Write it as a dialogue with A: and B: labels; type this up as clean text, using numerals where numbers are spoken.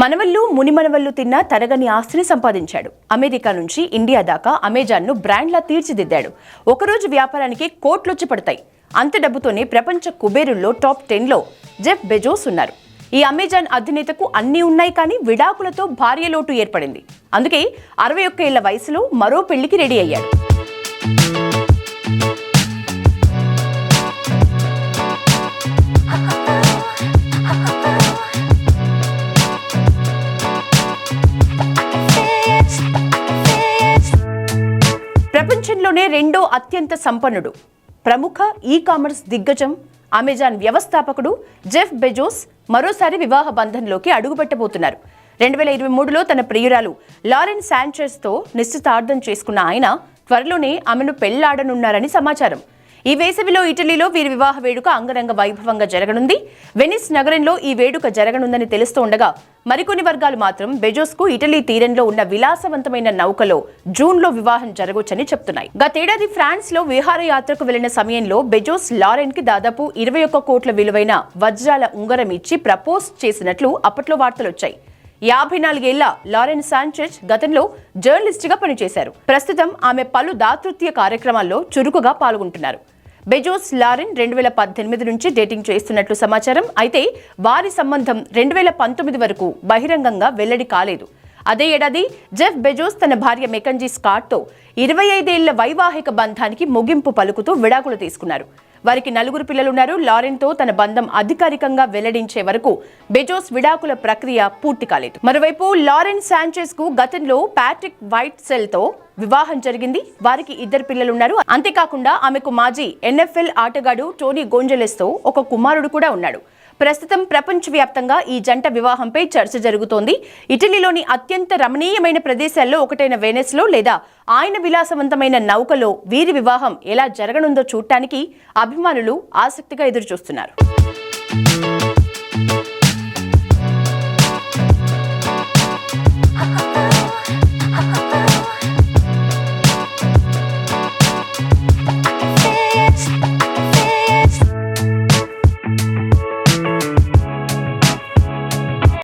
A: మనవళ్ళు మునిమనవళ్ళు తిన్న తరగని ఆస్తిని సంపాదించాడు. అమెరికా నుంచి ఇండియా దాకా అమెజాన్ను బ్రాండ్లా తీర్చిదిద్దాడు. ఒకరోజు వ్యాపారానికి కోట్లొచ్చి పడతాయి. అంత డబ్బుతోనే ప్రపంచ కుబేరుల్లో టాప్ 10లో జెఫ్ బెజోస్ ఉన్నారు. ఈ అమెజాన్ అధినేతకు అన్నీ ఉన్నాయి, కానీ విడాకులతో భార్య లోటు ఏర్పడింది. అందుకే 61 ఏళ్ల వయసులో మరో పెళ్లికి రెడీ అయ్యాడు. ప్రపంచంలోనే రెండో అత్యంత సంపన్నుడు, ప్రముఖ ఈ-కామర్స్ దిగ్గజం అమెజాన్ వ్యవస్థాపకుడు జెఫ్ బెజోస్ మరోసారి వివాహ బంధంలోకి అడుగుపెట్టబోతున్నారు. 2023లో తన ప్రియురాలు లారెన్ శాంచెజ్తో నిశ్చితార్థం చేసుకున్న ఆయన త్వరలోనే ఆమెను పెళ్లాడనున్నారని సమాచారం. ఈ వేసవిలో ఇటలీలో వీరి వివాహ వేడుక అంగరంగ వైభవంగా జరగనుంది. వెనిస్ నగరంలో ఈ వేడుక జరగనుందని తెలుస్తూ ఉండగా, మరికొన్ని వర్గాలు మాత్రం బెజోస్కు ఇటలీ తీరంలో ఉన్న విలాసవంతమైన నౌకలో జూన్లో వివాహం జరగొచ్చని చెప్తున్నాయి. గతేడాది ఫ్రాన్స్లో విహారయాత్రకు వెళ్లిన సమయంలో బెజోస్ లారెన్కి దాదాపు 21 కోట్ల విలువైన వజ్రాల ఉంగరం ఇచ్చి ప్రపోజ్ చేసినట్లు అప్పట్లో వార్తలొచ్చాయి. 54 ఏళ్ల లారెన్ శాంచెజ్ గతంలో జర్నలిస్ట్గా పనిచేశారు. ప్రస్తుతం ఆమె పలు దాతృత్వ కార్యక్రమాల్లో చురుకుగా పాల్గొంటున్నారు. బెజోస్ లారెన్ 2018 నుంచి డేటింగ్ చేస్తున్నట్లు సమాచారం. అయితే వారి సంబంధం 2019 వరకు బహిరంగంగా వెల్లడి కాలేదు. అదే ఏడాది జెఫ్ బెజోస్ తన భార్య మెకంజీ స్కాట్తో 25 ఏళ్ల వైవాహిక బంధానికి ముగింపు పలుకుతూ విడాకులు తీసుకున్నారు. వారికి 4 పిల్లలున్నారు. లారెన్తో తన బంధం అధికారికంగా వెల్లడించే వరకు బెజోస్ విడాకుల ప్రక్రియ పూర్తి కాలేదు. మరోవైపు లారెన్ శాంచెజ్ కు గతంలో ప్యాట్రిక్ వైట్సెల్తో వివాహం జరిగింది. వారికి 2 పిల్లలున్నారు. అంతేకాకుండా ఆమెకు మాజీ NFL ఆటగాడు టోనీ గోంజలెస్తో ఒక కుమారుడు కూడా ఉన్నాడు. ప్రస్తుతం ప్రపంచవ్యాప్తంగా ఈ జంట వివాహంపై చర్చ జరుగుతోంది. ఇటలీలోని అత్యంత రమణీయమైన ప్రదేశాల్లో ఒకటైన వెనిస్లో లేదా ఆయన విలాసవంతమైన నౌకలో వీరి వివాహం ఎలా జరగనుందో చూడటానికి అభిమానులు ఆసక్తిగా ఎదురుచూస్తున్నారు.